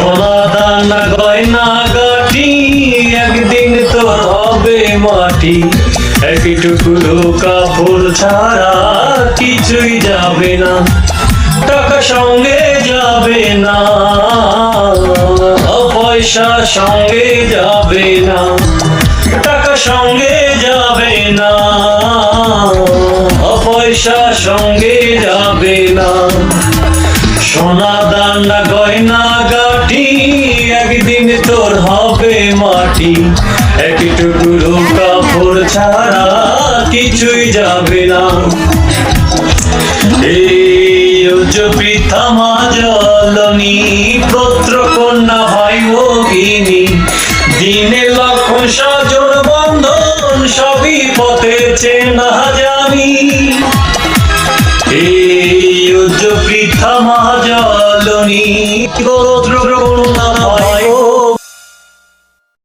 সোনা দানা গয়না গাটি একদিন তোর হবে মাটি। একটুকুলো কাপড় ছাড়া কিছুই যাবে না, টাকা সঙ্গে যাবে না, পয়সা সঙ্গে যাবে না, টাকা সঙ্গে যাবে না, পয়সা সঙ্গে যাবে না। সোনা দানা গয়না গাটি একদিন তোর হবে মাটি। একটুকুলো কাপড় ছাড়া কিছুই যাবে না। এই বৃথা মা জননী পুত্র কন্যা ভাই ভগিনী, দিনে লক্ষণ স্বজন বন্ধন সবই পথে চেনা জানি। এই বৃথা মা জননী পুত্র কন্যা